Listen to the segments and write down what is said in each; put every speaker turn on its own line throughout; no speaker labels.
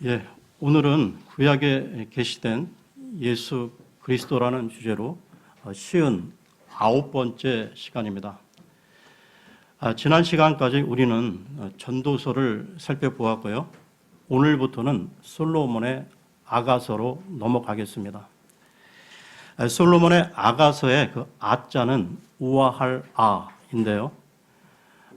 예, 오늘은 구약에 계시된 예수 그리스도라는 주제로 쉬운 9번째 시간입니다. 지난 시간까지 우리는 전도서를 살펴보았고요. 오늘부터는 솔로몬의 아가서로 넘어가겠습니다. 솔로몬의 아가서의 그 아자는 우아할 아인데요.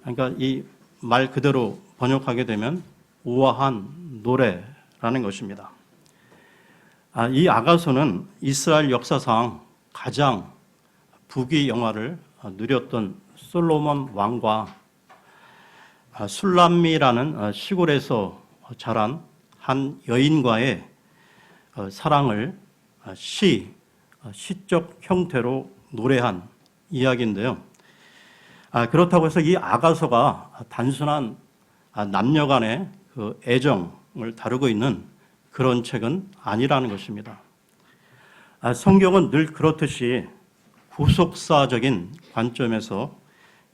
그러니까 이 말 그대로 번역하게 되면 우아한 노래라는 것입니다. 이 아가서는 이스라엘 역사상 가장 부귀 영화를 누렸던 솔로몬 왕과 술람미라는 시골에서 자란 한 여인과의 사랑을 시적 형태로 노래한 이야기인데요. 그렇다고 해서 이 아가서가 단순한 남녀 간의 그 애정을 다루고 있는 그런 책은 아니라는 것입니다. 성경은 늘 그렇듯이 구속사적인 관점에서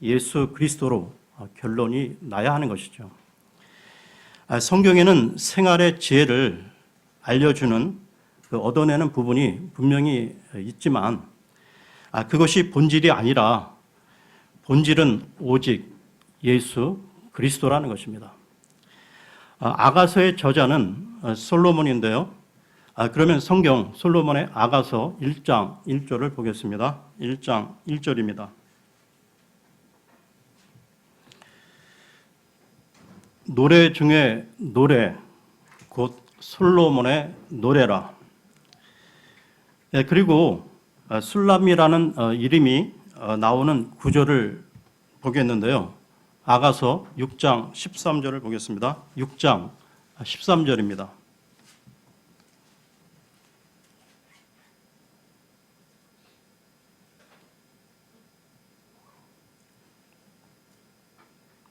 예수 그리스도로 결론이 나야 하는 것이죠. 성경에는 생활의 지혜를 알려주는 얻어내는 부분이 분명히 있지만 그것이 본질이 아니라 본질은 오직 예수 그리스도라는 것입니다. 아가서의 저자는 솔로몬인데요. 그러면 성경 솔로몬의 아가서 1장 1절을 보겠습니다. 1장 1절입니다. 노래 중에 노래, 곧 솔로몬의 노래라. 그리고 술람이라는 이름이 나오는 구절을 보겠는데요. 아가서 6장 13절을 보겠습니다. 6장 13절입니다.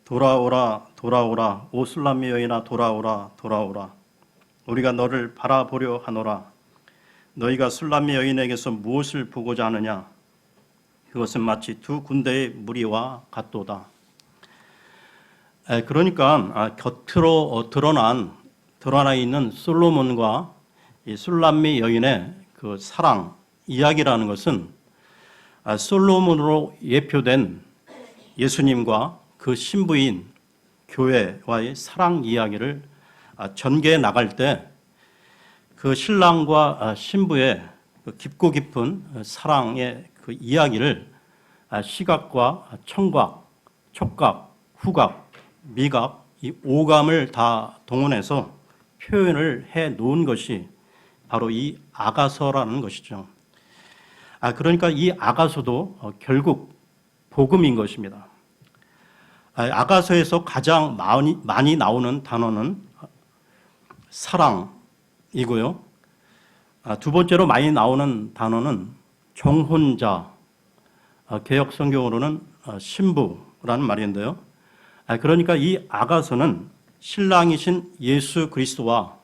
돌아오라 돌아오라 오 술람미 여인아 돌아오라 돌아오라 우리가 너를 바라보려 하노라. 너희가 술람미 여인에게서 무엇을 보고자 하느냐. 그것은 마치 두 군대의 무리와 같도다. 그러니까 겉으로 드러나 있는 솔로몬과 이 술람미 여인의 그 사랑 이야기라는 것은 솔로몬으로 예표된 예수님과 그 신부인 교회와의 사랑 이야기를 전개해 나갈 때 그 신랑과 신부의 깊고 깊은 사랑의 그 이야기를 시각과 청각, 촉각, 후각, 미각, 이 오감을 다 동원해서 표현을 해 놓은 것이 바로 이 아가서라는 것이죠. 그러니까 이 아가서도 결국 복음인 것입니다. 아가서에서 가장 많이 나오는 단어는 사랑이고요. 두 번째로 많이 나오는 단어는 종혼자, 개역 성경으로는 신부라는 말인데요. 그러니까 이 아가서는 신랑이신 예수 그리스도와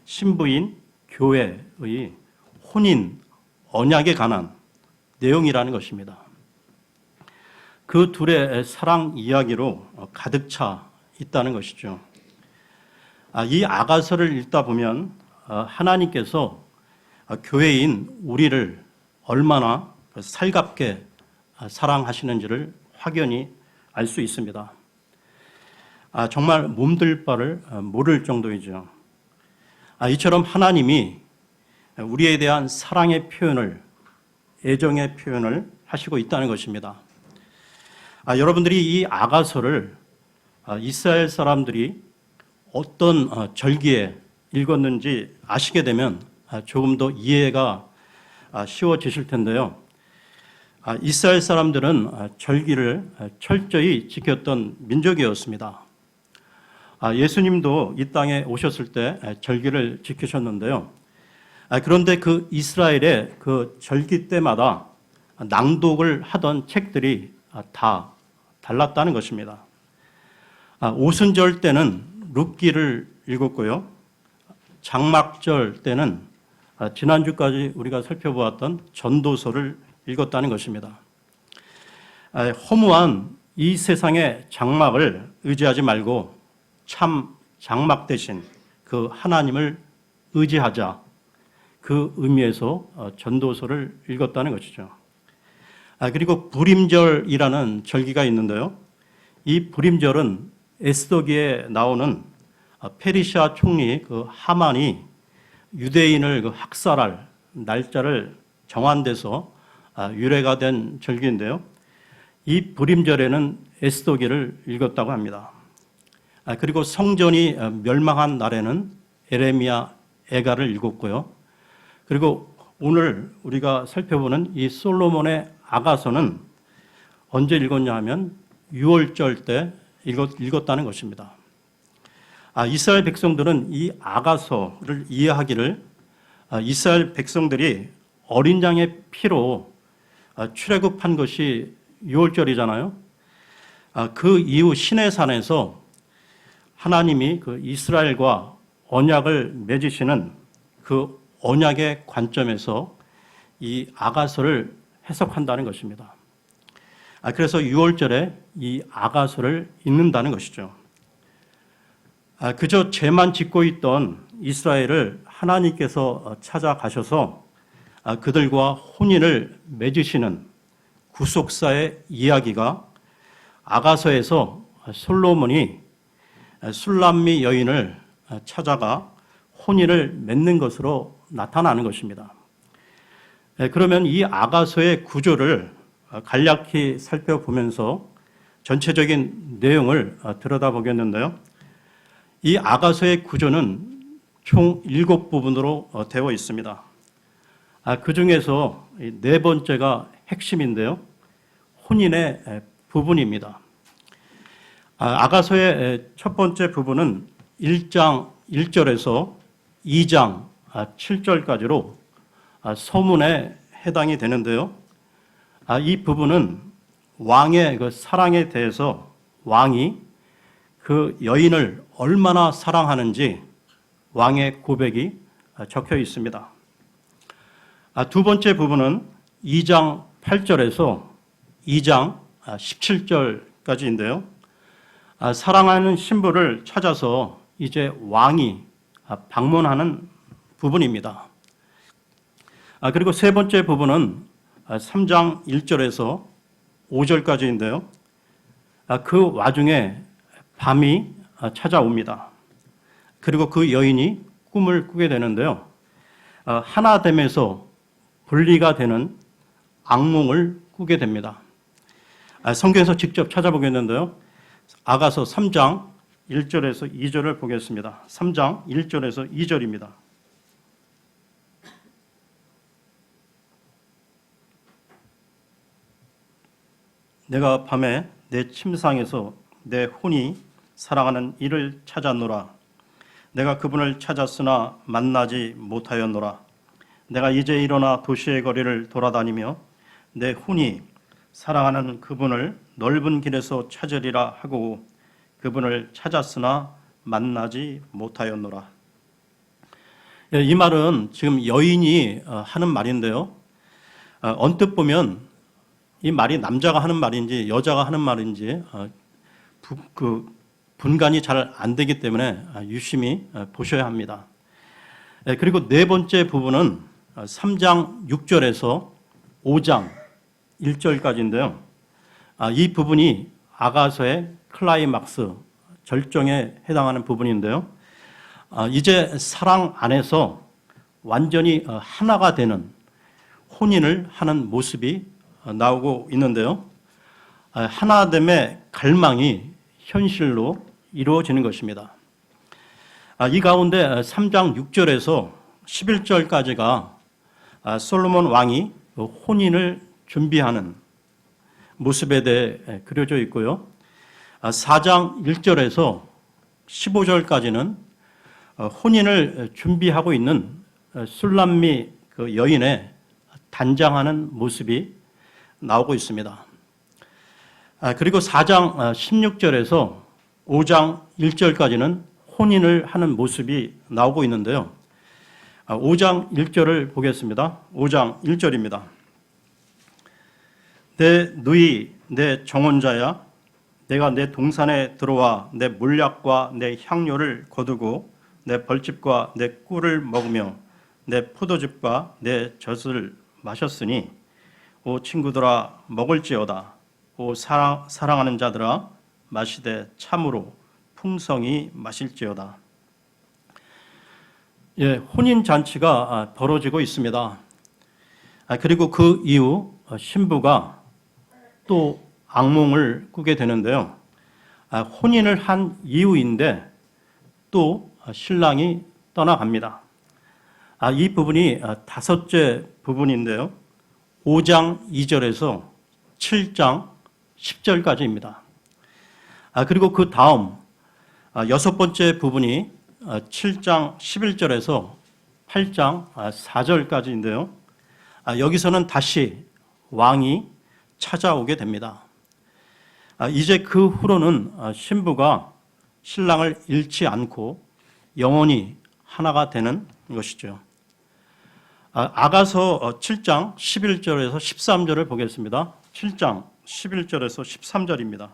신부인 교회의 혼인 언약에 관한 내용이라는 것입니다. 그 둘의 사랑 이야기로 가득 차 있다는 것이죠. 이 아가서를 읽다 보면 하나님께서 교회인 우리를 얼마나 살갑게 사랑하시는지를 확연히 알 수 있습니다. 정말 몸둘 바를 모를 정도이죠. 이처럼 하나님이 우리에 대한 사랑의 표현을, 애정의 표현을 하시고 있다는 것입니다. 여러분들이 이 아가서를 이스라엘 사람들이 어떤 절기에 읽었는지 아시게 되면 조금 더 이해가 쉬워지실 텐데요. 이스라엘 사람들은 절기를 철저히 지켰던 민족이었습니다. 예수님도 이 땅에 오셨을 때 절기를 지키셨는데요. 그런데 그 이스라엘의 그 절기 때마다 낭독을 하던 책들이 다 달랐다는 것입니다. 오순절 때는 룻기를 읽었고요. 장막절 때는 지난주까지 우리가 살펴보았던 전도서를 읽었다는 것입니다. 허무한 이 세상의 장막을 의지하지 말고 참 장막 대신 그 하나님을 의지하자. 그 의미에서 전도서를 읽었다는 것이죠. 그리고 불임절이라는 절기가 있는데요. 이 불임절은 에스더기에 나오는 페르시아 총리 그 하만이 유대인을 그 학살할 날짜를 정한 데서 유래가 된 절기인데요. 이 불임절에는 에스더기를 읽었다고 합니다. 그리고 성전이 멸망한 날에는 에레미야 애가를 읽었고요. 그리고 오늘 우리가 살펴보는 이 솔로몬의 아가서는 언제 읽었냐 하면 6월절 때 읽었다는 것입니다. 이스라엘 백성들은 이 아가서를 이해하기를 이스라엘 백성들이 어린 양의 피로 출애굽한 것이 6월절이잖아요. 그 이후 시내산에서 하나님이 그 이스라엘과 언약을 맺으시는 그 언약의 관점에서 이 아가서를 해석한다는 것입니다. 그래서 6월절에 이 아가서를 읽는다는 것이죠. 그저 죄만 짓고 있던 이스라엘을 하나님께서 찾아가셔서 그들과 혼인을 맺으시는 구속사의 이야기가 아가서에서 솔로몬이 술람미 여인을 찾아가 혼인을 맺는 것으로 나타나는 것입니다. 그러면 이 아가서의 구조를 간략히 살펴보면서 전체적인 내용을 들여다보겠는데요. 이 아가서의 구조는 총 7부분으로 되어 있습니다. 그 중에서 네 번째가 핵심인데요. 혼인의 부분입니다. 아가서의 첫 번째 부분은 1장 1절에서 2장 7절까지로 서문에 해당이 되는데요. 이 부분은 왕의 그 사랑에 대해서 왕이 그 여인을 얼마나 사랑하는지 왕의 고백이 적혀 있습니다. 두 번째 부분은 2장 8절에서 2장 17절까지인데요. 사랑하는 신부를 찾아서 이제 왕이 방문하는 부분입니다. 그리고 세 번째 부분은 3장 1절에서 5절까지인데요. 그 와중에 밤이 찾아옵니다. 그리고 그 여인이 꿈을 꾸게 되는데요. 하나됨에서 분리가 되는 악몽을 꾸게 됩니다. 성경에서 직접 찾아보겠는데요. 아가서 3장 1절에서 2절을 보겠습니다. 3장 1절에서 2절입니다. 내가 밤에 내 침상에서 내 혼이 사랑하는 이를 찾았노라. 내가 그분을 찾았으나 만나지 못하였노라. 내가 이제 일어나 도시의 거리를 돌아다니며 내 혼이 사랑하는 그분을 넓은 길에서 찾으리라 하고 그분을 찾았으나 만나지 못하였노라. 이 말은 지금 여인이 하는 말인데요. 언뜻 보면 이 말이 남자가 하는 말인지 여자가 하는 말인지 분간이 잘 안 되기 때문에 유심히 보셔야 합니다. 그리고 네 번째 부분은 3장 6절에서 5장 1절까지인데요. 이 부분이 아가서의 클라이막스, 절정에 해당하는 부분인데요. 이제 사랑 안에서 완전히 하나가 되는 혼인을 하는 모습이 나오고 있는데요. 하나됨의 갈망이 현실로 이루어지는 것입니다. 이 가운데 3장 6절에서 11절까지가 솔로몬 왕이 혼인을 준비하는 모습에 대해 그려져 있고요. 4장 1절에서 15절까지는 혼인을 준비하고 있는 술람미 그 여인의 단장하는 모습이 나오고 있습니다. 그리고 4장 16절에서 5장 1절까지는 혼인을 하는 모습이 나오고 있는데요. 5장 1절을 보겠습니다. 5장 1절입니다. 내 누이, 내 정혼자야, 내가 내 동산에 들어와 내 몰약과 내 향료를 거두고 내 벌집과 내 꿀을 먹으며 내 포도즙과 내 젖을 마셨으니 오 친구들아 먹을지어다. 오 사랑하는 자들아 마시되 참으로 풍성히 마실지어다. 예, 혼인 잔치가 벌어지고 있습니다. 그리고 그 이후 신부가 또 악몽을 꾸게 되는데요. 혼인을 한 이후인데 또 신랑이 떠나갑니다. 이 부분이 다섯째 부분인데요. 5장 2절에서 7장 10절까지입니다. 그리고 그 다음 여섯 번째 부분이 7장 11절에서 8장 4절까지인데요. 여기서는 다시 왕이 찾아오게 됩니다. 이제 그 후로는 신부가 신랑을 잃지 않고 영원히 하나가 되는 것이죠. 아가서 7장 11절에서 13절을 보겠습니다. 7장 11절에서 13절입니다.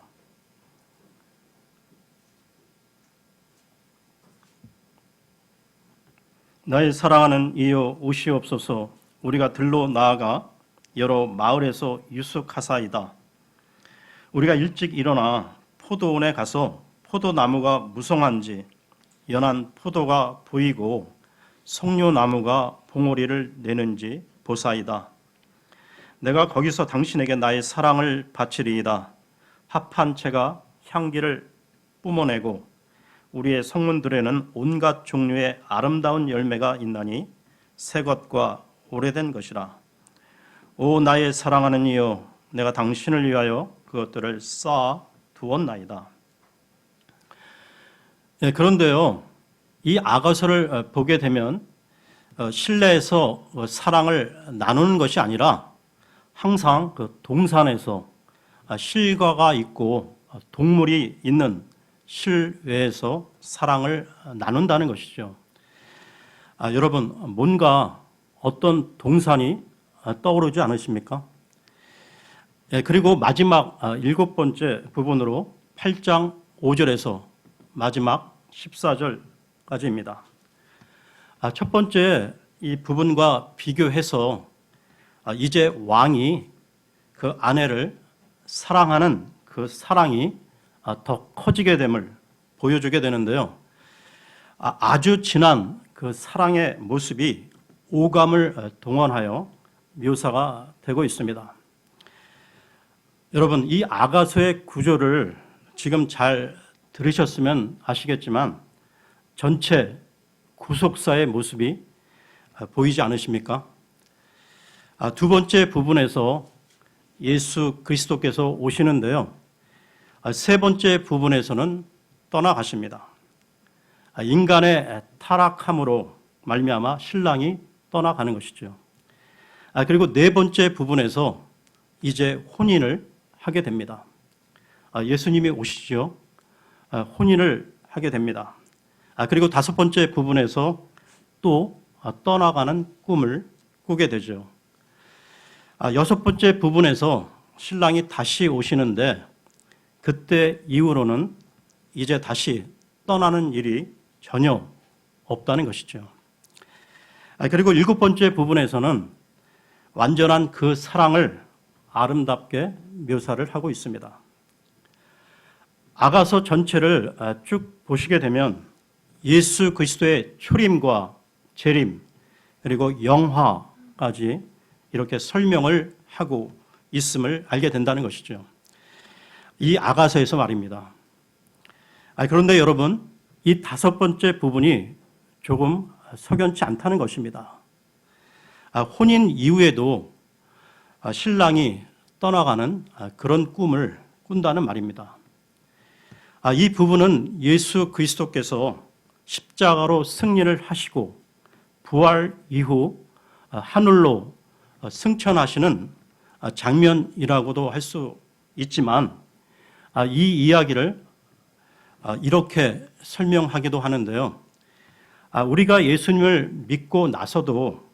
나의 사랑하는 이여 오시옵소서. 우리가 들로 나아가 여러 마을에서 유숙하사이다. 우리가 일찍 일어나 포도원에 가서 포도나무가 무성한지 연한 포도가 보이고 석류나무가 봉오리를 내는지 보사이다. 내가 거기서 당신에게 나의 사랑을 바치리이다. 합한 채가 향기를 뿜어내고 우리의 성문들에는 온갖 종류의 아름다운 열매가 있나니 새 것과 오래된 것이라. 오 나의 사랑하는 이여, 내가 당신을 위하여 그것들을 쌓아 두었나이다. 그런데요, 이 아가서를 보게 되면 실내에서 사랑을 나누는 것이 아니라 항상 그 동산에서 실과가 있고 동물이 있는 실외에서 사랑을 나눈다는 것이죠. 여러분, 뭔가 어떤 동산이 떠오르지 않으십니까? 그리고 마지막 일곱 번째 부분으로 8장 5절에서 마지막 14절까지입니다. 첫 번째 이 부분과 비교해서 이제 왕이 그 아내를 사랑하는 그 사랑이 더 커지게 됨을 보여주게 되는데요. 아주 진한 그 사랑의 모습이 오감을 동원하여 묘사가 되고 있습니다. 여러분, 이 아가서의 구조를 지금 잘 들으셨으면 아시겠지만 전체 구속사의 모습이 보이지 않으십니까? 두 번째 부분에서 예수 그리스도께서 오시는데요. 세 번째 부분에서는 떠나가십니다. 인간의 타락함으로 말미암아 신랑이 떠나가는 것이죠. 그리고 네 번째 부분에서 이제 혼인을 하게 됩니다. 예수님이 오시죠. 혼인을 하게 됩니다. 그리고 다섯 번째 부분에서 또 떠나가는 꿈을 꾸게 되죠. 여섯 번째 부분에서 신랑이 다시 오시는데 그때 이후로는 이제 다시 떠나는 일이 전혀 없다는 것이죠. 그리고 일곱 번째 부분에서는 완전한 그 사랑을 아름답게 묘사를 하고 있습니다. 아가서 전체를 쭉 보시게 되면 예수 그리스도의 초림과 재림 그리고 영화까지 이렇게 설명을 하고 있음을 알게 된다는 것이죠. 이 아가서에서 말입니다. 그런데 여러분, 이 다섯 번째 부분이 조금 석연치 않다는 것입니다. 혼인 이후에도 신랑이 떠나가는 그런 꿈을 꾼다는 말입니다. 이 부분은 예수 그리스도께서 십자가로 승리를 하시고 부활 이후 하늘로 승천하시는 장면이라고도 할 수 있지만 이 이야기를 이렇게 설명하기도 하는데요. 우리가 예수님을 믿고 나서도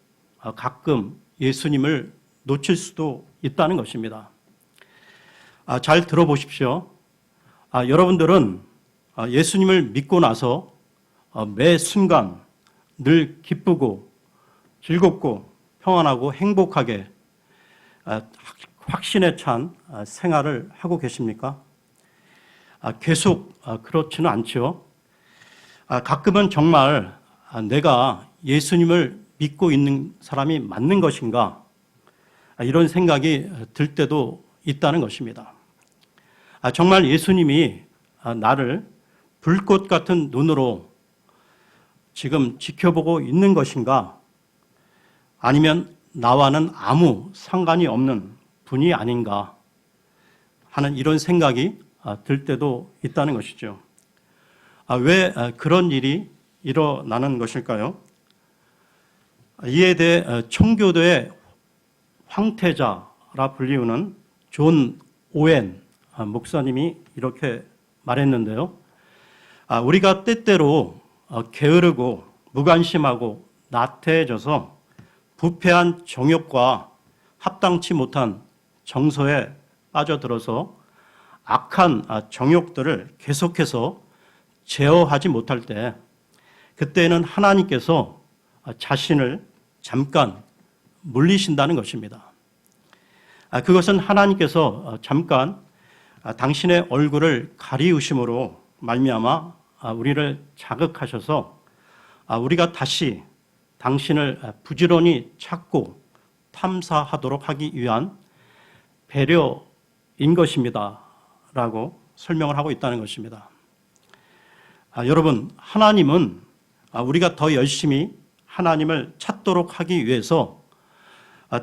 가끔 예수님을 놓칠 수도 있다는 것입니다. 잘 들어보십시오. 여러분들은 예수님을 믿고 나서 매 순간 늘 기쁘고 즐겁고 평안하고 행복하게 확신에 찬 생활을 하고 계십니까? 계속 그렇지는 않죠. 가끔은 정말 내가 예수님을 믿고 있는 사람이 맞는 것인가? 이런 생각이 들 때도 있다는 것입니다. 정말 예수님이 나를 불꽃 같은 눈으로 지금 지켜보고 있는 것인가? 아니면 나와는 아무 상관이 없는 분이 아닌가 하는 이런 생각이 들 때도 있다는 것이죠. 왜 그런 일이 일어나는 것일까요? 이에 대해 청교도의 황태자라 불리우는 존 오웬 목사님이 이렇게 말했는데요. 우리가 때때로 게으르고 무관심하고 나태해져서 부패한 정욕과 합당치 못한 정서에 빠져들어서 악한 정욕들을 계속해서 제어하지 못할 때 그때는 하나님께서 자신을 잠깐 물리신다는 것입니다. 그것은 하나님께서 잠깐 당신의 얼굴을 가리우심으로 말미암아 우리를 자극하셔서 우리가 다시 당신을 부지런히 찾고 탐사하도록 하기 위한 배려인 것입니다. 라고 설명을 하고 있다는 것입니다. 여러분, 하나님은 우리가 더 열심히 하나님을 찾도록 하기 위해서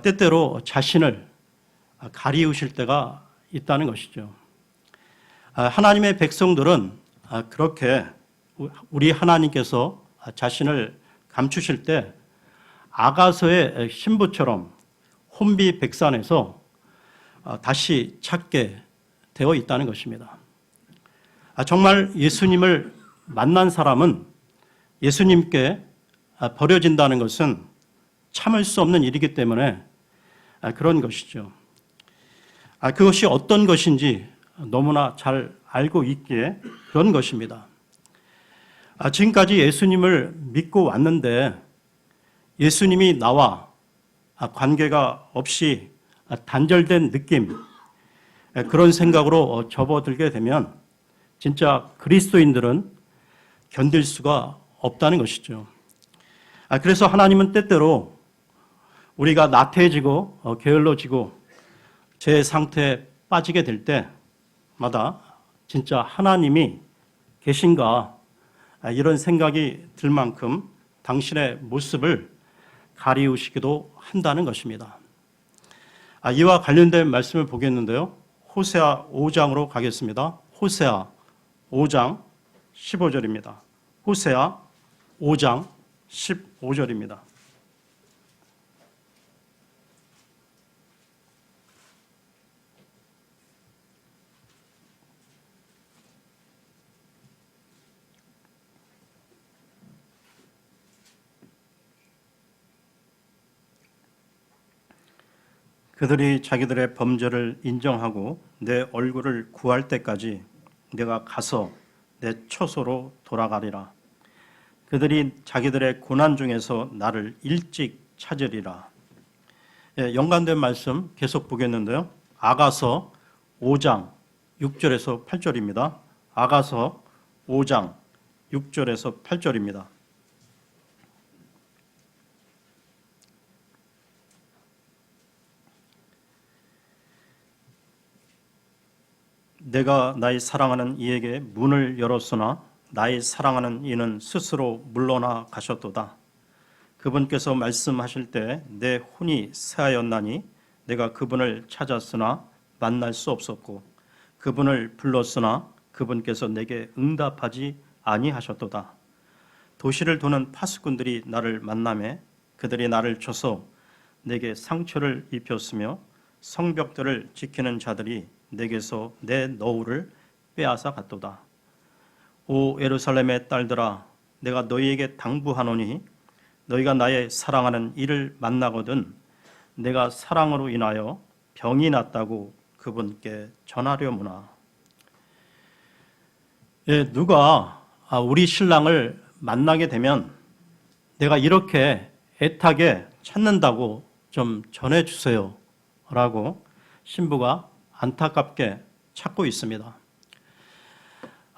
때때로 자신을 가리우실 때가 있다는 것이죠. 하나님의 백성들은 그렇게 우리 하나님께서 자신을 감추실 때 아가서의 신부처럼 혼비백산에서 다시 찾게 되어 있다는 것입니다. 정말 예수님을 만난 사람은 예수님께 버려진다는 것은 참을 수 없는 일이기 때문에 그런 것이죠. 그것이 어떤 것인지 너무나 잘 알고 있기에 그런 것입니다. 지금까지 예수님을 믿고 왔는데 예수님이 나와 관계가 없이 단절된 느낌, 그런 생각으로 접어들게 되면 진짜 그리스도인들은 견딜 수가 없다는 것이죠. 그래서 하나님은 때때로 우리가 나태해지고 게을러지고 제 상태에 빠지게 될 때마다 진짜 하나님이 계신가 이런 생각이 들 만큼 당신의 모습을 가리우시기도 한다는 것입니다. 이와 관련된 말씀을 보겠는데요. 호세아 5장으로 가겠습니다. 호세아 5장 15절입니다. 호세아 5장 15절입니다. 그들이 자기들의 범죄를 인정하고 내 얼굴을 구할 때까지 내가 가서 내 처소로 돌아가리라. 그들이 자기들의 고난 중에서 나를 일찍 찾으리라. 연관된 말씀 계속 보겠는데요. 아가서 5장 6절에서 8절입니다. 아가서 5장 6절에서 8절입니다. 내가 나의 사랑하는 이에게 문을 열었으나 나의 사랑하는 이는 스스로 물러나 가셨도다. 그분께서 말씀하실 때 내 혼이 새하였나니 내가 그분을 찾았으나 만날 수 없었고 그분을 불렀으나 그분께서 내게 응답하지 아니하셨도다. 도시를 도는 파수꾼들이 나를 만나매 그들이 나를 쳐서 내게 상처를 입혔으며 성벽들을 지키는 자들이 내게서 내 너울을 빼앗아 갔도다. 오 예루살렘의 딸들아, 내가 너희에게 당부하노니 너희가 나의 사랑하는 이를 만나거든 내가 사랑으로 인하여 병이 났다고 그분께 전하려무나. 누가 우리 신랑을 만나게 되면 내가 이렇게 애타게 찾는다고 좀 전해주세요 라고 신부가 안타깝게 찾고 있습니다.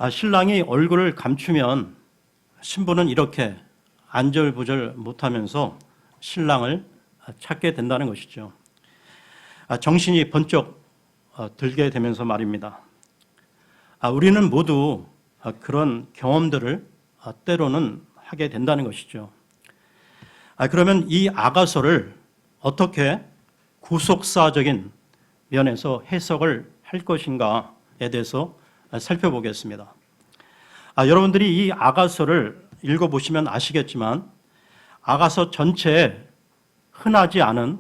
신랑이 얼굴을 감추면 신부는 이렇게 안절부절 못하면서 신랑을 찾게 된다는 것이죠. 정신이 번쩍 들게 되면서 말입니다. 우리는 모두 그런 경험들을 때로는 하게 된다는 것이죠. 그러면 이 아가서를 어떻게 구속사적인 면에서 해석을 할 것인가에 대해서 살펴보겠습니다. 여러분들이 이 아가서를 읽어보시면 아시겠지만 아가서 전체에 흔하지 않은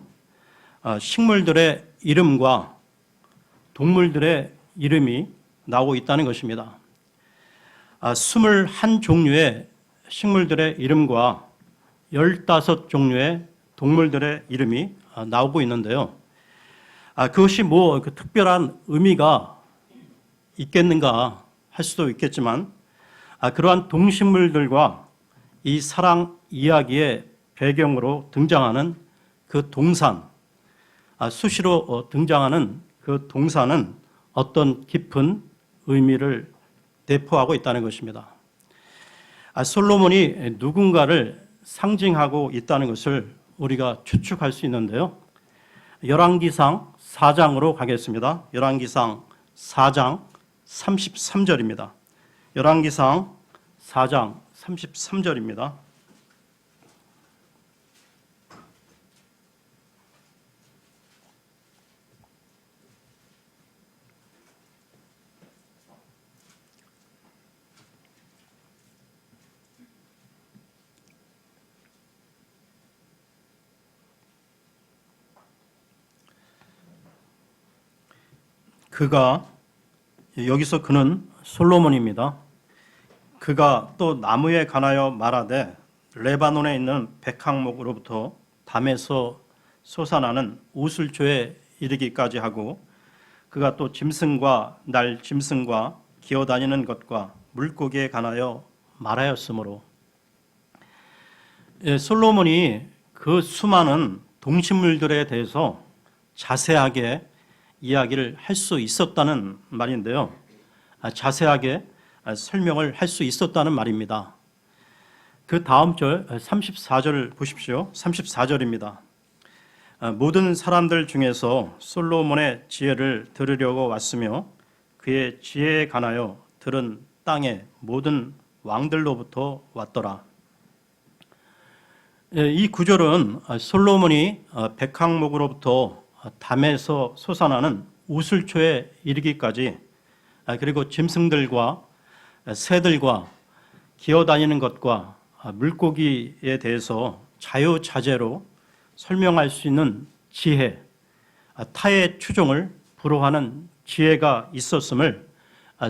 식물들의 이름과 동물들의 이름이 나오고 있다는 것입니다. 21종류의 식물들의 이름과 15종류의 동물들의 이름이 나오고 있는데요. 그것이 그 특별한 의미가 있겠는가 할 수도 있겠지만 그러한 동식물들과 이 사랑 이야기의 배경으로 등장하는 그 동산, 수시로 등장하는 그 동산은 어떤 깊은 의미를 내포하고 있다는 것입니다. 솔로몬이 누군가를 상징하고 있다는 것을 우리가 추측할 수 있는데요. 열왕기상 4장으로 가겠습니다. 열왕기상 4장 33절입니다. 열왕기상 4장 33절입니다. 여기서 그는 솔로몬입니다. 그가 또 나무에 관하여 말하되 레바논에 있는 백항목으로부터 담에서 솟아나는 우슬초에 이르기까지 하고 그가 또 짐승과 날 짐승과 기어다니는 것과 물고기에 관하여 말하였으므로 솔로몬이 그 수많은 동식물들에 대해서 자세하게 이야기를 할 수 있었다는 말인데요. 자세하게 설명을 할 수 있었다는 말입니다. 그 다음 절 34절을 보십시오. 34절입니다. 모든 사람들 중에서 솔로몬의 지혜를 들으려고 왔으며 그의 지혜에 관하여 들은 땅의 모든 왕들로부터 왔더라. 이 구절은 솔로몬이 백항목으로부터 담에서 솟아나는 우슬초에 이르기까지 그리고 짐승들과 새들과 기어다니는 것과 물고기에 대해서 자유자재로 설명할 수 있는 지혜, 타의 추종을 불허하는 지혜가 있었음을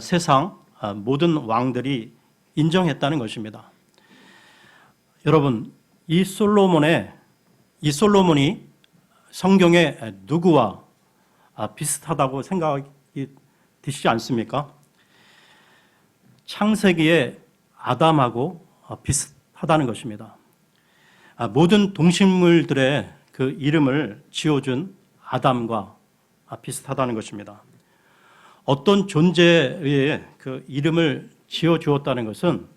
세상 모든 왕들이 인정했다는 것입니다. 여러분, 이 솔로몬이 성경의 누구와 비슷하다고 생각이 드시지 않습니까? 창세기의 아담하고 비슷하다는 것입니다. 모든 동식물들의 그 이름을 지어준 아담과 비슷하다는 것입니다. 어떤 존재의 그 이름을 지어주었다는 것은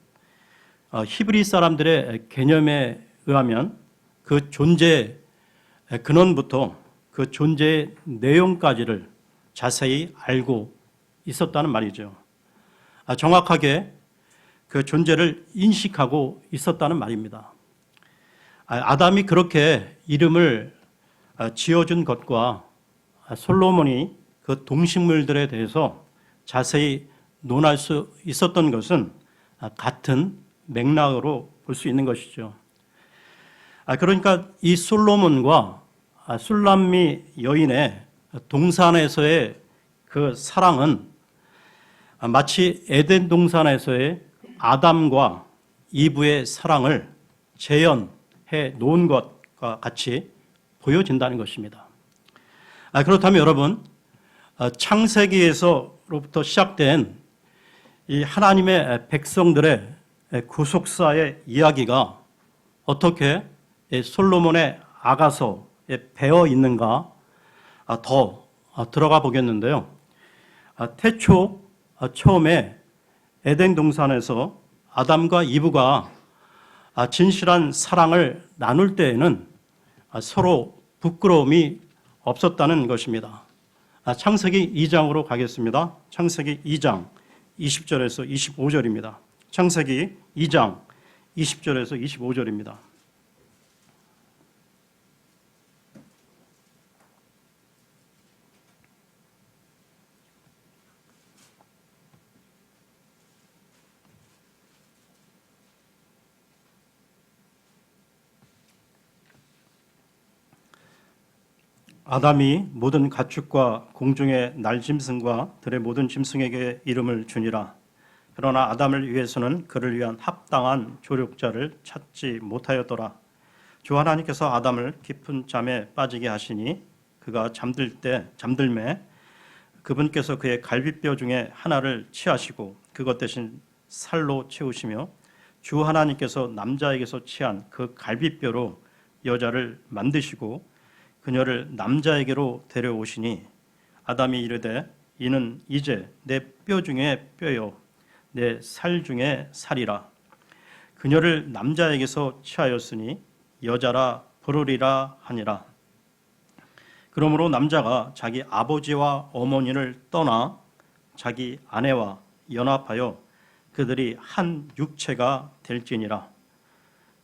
히브리 사람들의 개념에 의하면 그 존재의 근원부터 그 존재의 내용까지를 자세히 알고 있었다는 말이죠. 정확하게 그 존재를 인식하고 있었다는 말입니다. 아담이 그렇게 이름을 지어준 것과 솔로몬이 그 동식물들에 대해서 자세히 논할 수 있었던 것은 같은 맥락으로 볼 수 있는 것이죠. 그러니까 이 솔로몬과 술람미 여인의 동산에서의 그 사랑은 마치 에덴 동산에서의 아담과 이브의 사랑을 재현해 놓은 것과 같이 보여진다는 것입니다. 그렇다면 여러분, 창세기에서로부터 시작된 이 하나님의 백성들의 구속사의 이야기가 어떻게 솔로몬의 아가서에 배어 있는가 더 들어가 보겠는데요. 태초 처음에 에덴 동산에서 아담과 이브가 진실한 사랑을 나눌 때에는 서로 부끄러움이 없었다는 것입니다. 창세기 2장으로 가겠습니다. 창세기 2장 20절에서 25절입니다. 창세기 2장 20절에서 25절입니다. 아담이 모든 가축과 공중의 날짐승과 들의 모든 짐승에게 이름을 주니라. 그러나 아담을 위해서는 그를 위한 합당한 조력자를 찾지 못하였더라. 주 하나님께서 아담을 깊은 잠에 빠지게 하시니 그가 잠들매 그분께서 그의 갈비뼈 중에 하나를 취하시고 그것 대신 살로 채우시며 주 하나님께서 남자에게서 취한 그 갈비뼈로 여자를 만드시고 그녀를 남자에게로 데려오시니 아담이 이르되 이는 이제 내 뼈 중에 뼈요 내 살 중에 살이라. 그녀를 남자에게서 취하였으니 여자라 부르리라 하니라. 그러므로 남자가 자기 아버지와 어머니를 떠나 자기 아내와 연합하여 그들이 한 육체가 될지니라.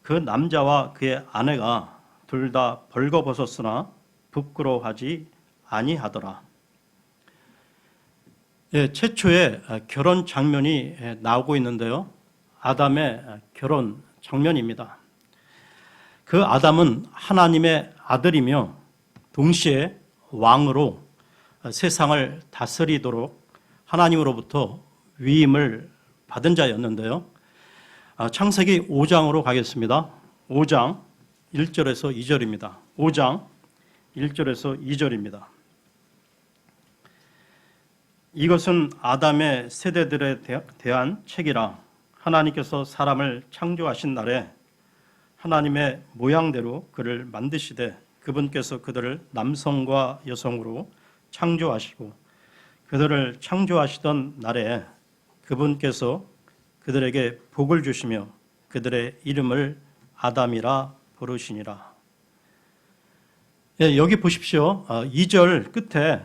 그 남자와 그의 아내가 둘 다 벌거벗었으나 부끄러워하지 아니하더라. 최초의 결혼 장면이 나오고 있는데요. 아담의 결혼 장면입니다. 그 아담은 하나님의 아들이며 동시에 왕으로 세상을 다스리도록 하나님으로부터 위임을 받은 자였는데요. 창세기 5장으로 가겠습니다. 5장 1절에서 2절입니다. 5장 1절에서 2절입니다. 이것은 아담의 세대들에 대한 책이라. 하나님께서 사람을 창조하신 날에 하나님의 모양대로 그를 만드시되 그분께서 그들을 남성과 여성으로 창조하시고 그들을 창조하시던 날에 그분께서 그들에게 복을 주시며 그들의 이름을 아담이라 부르시니라. 여기 보십시오. 2절 끝에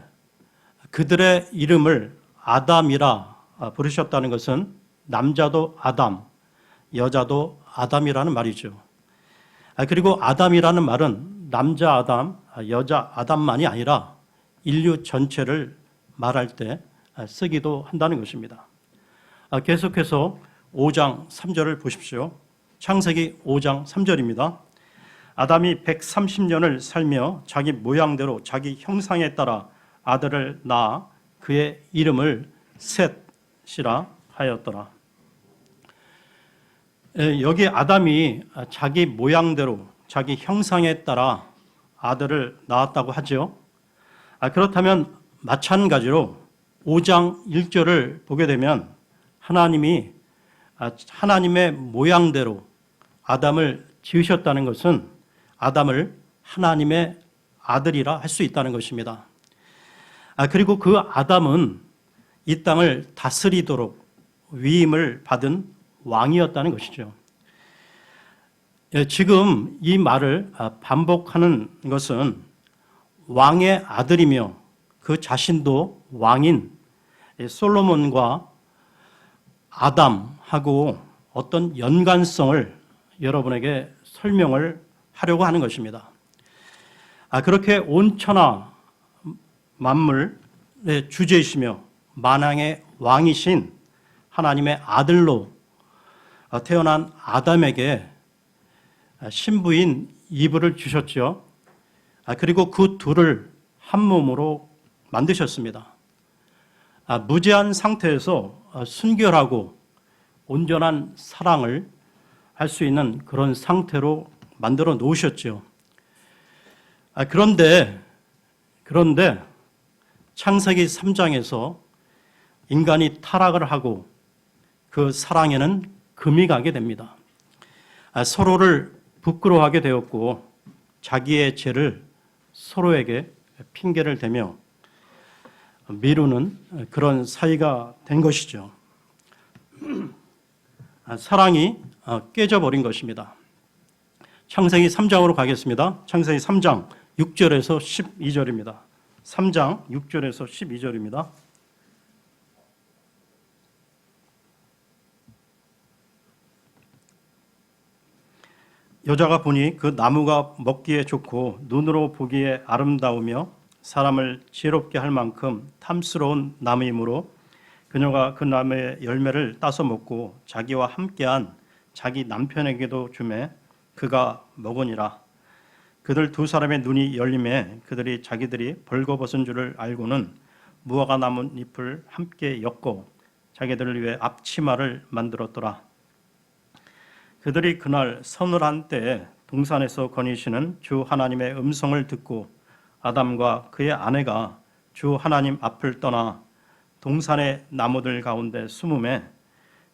그들의 이름을 아담이라 부르셨다는 것은 남자도 아담, 여자도 아담이라는 말이죠. 그리고 아담이라는 말은 남자 아담, 여자 아담만이 아니라 인류 전체를 말할 때 쓰기도 한다는 것입니다. 계속해서 5장 3절을 보십시오. 창세기 5장 3절입니다. 아담이 130년을 살며 자기 모양대로 자기 형상에 따라 아들을 낳아 그의 이름을 셋이라 하였더라. 여기 아담이 자기 모양대로 자기 형상에 따라 아들을 낳았다고 하죠. 그렇다면 마찬가지로 5장 1절을 보게 되면 하나님이 하나님의 모양대로 아담을 지으셨다는 것은 아담을 하나님의 아들이라 할 수 있다는 것입니다. 그리고 그 아담은 이 땅을 다스리도록 위임을 받은 왕이었다는 것이죠. 지금 이 말을 반복하는 것은 왕의 아들이며 그 자신도 왕인 솔로몬과 아담하고 어떤 연관성을 여러분에게 설명을 하려고 하는 것입니다. 그렇게 온 천하 만물의 주제이시며 만왕의 왕이신 하나님의 아들로 태어난 아담에게 신부인 이브를 주셨죠. 그리고 그 둘을 한 몸으로 만드셨습니다. 무제한 상태에서 순결하고 온전한 사랑을 할 수 있는 그런 상태로 만들어 놓으셨죠. 그런데 창세기 3장에서 인간이 타락을 하고 그 사랑에는 금이 가게 됩니다. 서로를 부끄러워하게 되었고 자기의 죄를 서로에게 핑계를 대며 미루는 그런 사이가 된 것이죠. 사랑이 깨져버린 것입니다. 창세기 3장으로 가겠습니다. 창세기 3장 6절에서 12절입니다. 3장 6절에서 12절입니다. 여자가 보니 그 나무가 먹기에 좋고 눈으로 보기에 아름다우며 사람을 지혜롭게 할 만큼 탐스러운 나무이므로 그녀가 그 나무의 열매를 따서 먹고 자기와 함께한 자기 남편에게도 주매 그가 먹으니라. 그들 두 사람의 눈이 열림에 그들이 자기들이 벌거벗은 줄을 알고는 무화과 나뭇잎을 함께 엮고 자기들을 위해 앞치마를 만들었더라. 그들이 그날 서늘한 때에 동산에서 거니시는 주 하나님의 음성을 듣고 아담과 그의 아내가 주 하나님 앞을 떠나 동산의 나무들 가운데 숨음에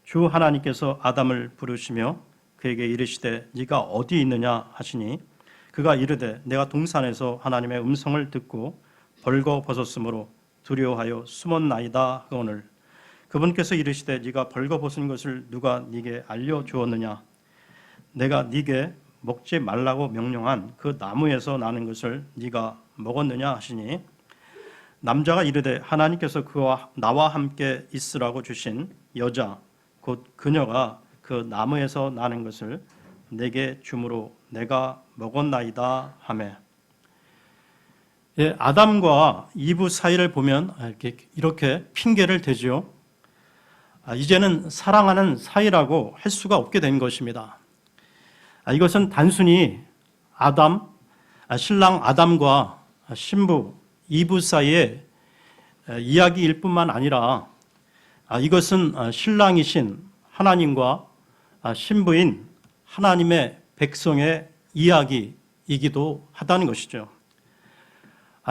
주 하나님께서 아담을 부르시며 그에게 이르시되 네가 어디 있느냐 하시니 그가 이르되 내가 동산에서 하나님의 음성을 듣고 벌거벗었으므로 두려워하여 숨었나이다 하거늘 그분께서 이르시되 네가 벌거벗은 것을 누가 네게 알려주었느냐 내가 네게 먹지 말라고 명령한 그 나무에서 나는 것을 네가 먹었느냐 하시니 남자가 이르되 하나님께서 그와 나와 함께 있으라고 주신 여자 곧 그녀가 그 나무에서 나는 것을 내게 주므로 내가 먹었나이다 하매. 아담과 이브 사이를 보면 이렇게 핑계를 대죠. 이제는 사랑하는 사이라고 할 수가 없게 된 것입니다. 이것은 단순히 신랑 아담과 신부 이브 사이의 이야기일 뿐만 아니라 이것은 신랑이신 하나님과 신부인 하나님의 백성의 이야기이기도 하다는 것이죠.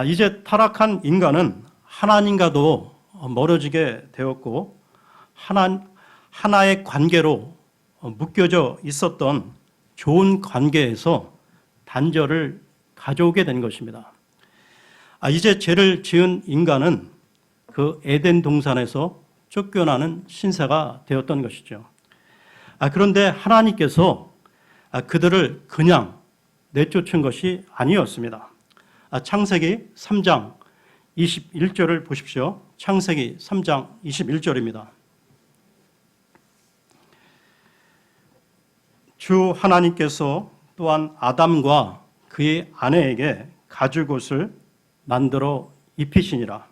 이제 타락한 인간은 하나님과도 멀어지게 되었고 하나의 관계로 묶여져 있었던 좋은 관계에서 단절을 가져오게 된 것입니다. 이제 죄를 지은 인간은 그 에덴 동산에서 쫓겨나는 신세가 되었던 것이죠. 그런데 하나님께서 그들을 그냥 내쫓은 것이 아니었습니다. 창세기 3장 21절을 보십시오. 창세기 3장 21절입니다. 주 하나님께서 또한 아담과 그의 아내에게 가죽옷을 만들어 입히시니라.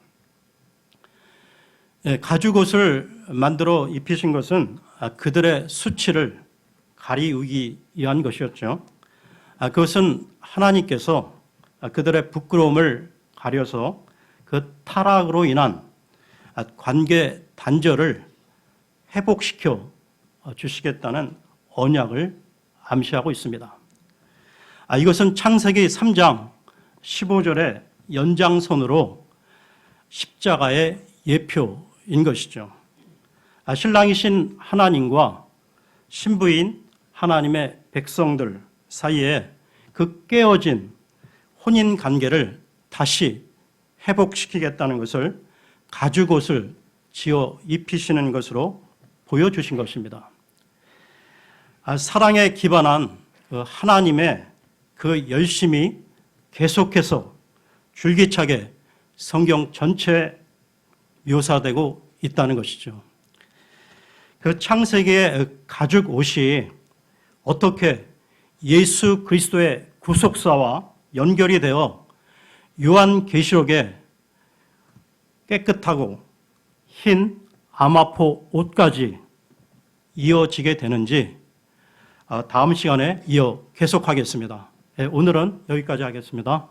가죽옷을 만들어 입히신 것은 그들의 수치를 가리우기 위한 것이었죠. 그것은 하나님께서 그들의 부끄러움을 가려서 그 타락으로 인한 관계 단절을 회복시켜 주시겠다는 언약을 암시하고 있습니다. 이것은 창세기 3장 15절의 연장선으로 십자가의 예표인 것이죠. 신랑이신 하나님과 신부인 하나님의 백성들 사이에 그 깨어진 혼인 관계를 다시 회복시키겠다는 것을 가죽옷을 지어 입히시는 것으로 보여주신 것입니다. 사랑에 기반한 하나님의 그 열심이 계속해서 줄기차게 성경 전체에 묘사되고 있다는 것이죠. 그 창세기의 가죽 옷이 어떻게 예수 그리스도의 구속사와 연결이 되어 요한계시록에 깨끗하고 흰 아마포 옷까지 이어지게 되는지 다음 시간에 계속하겠습니다. 오늘은 여기까지 하겠습니다.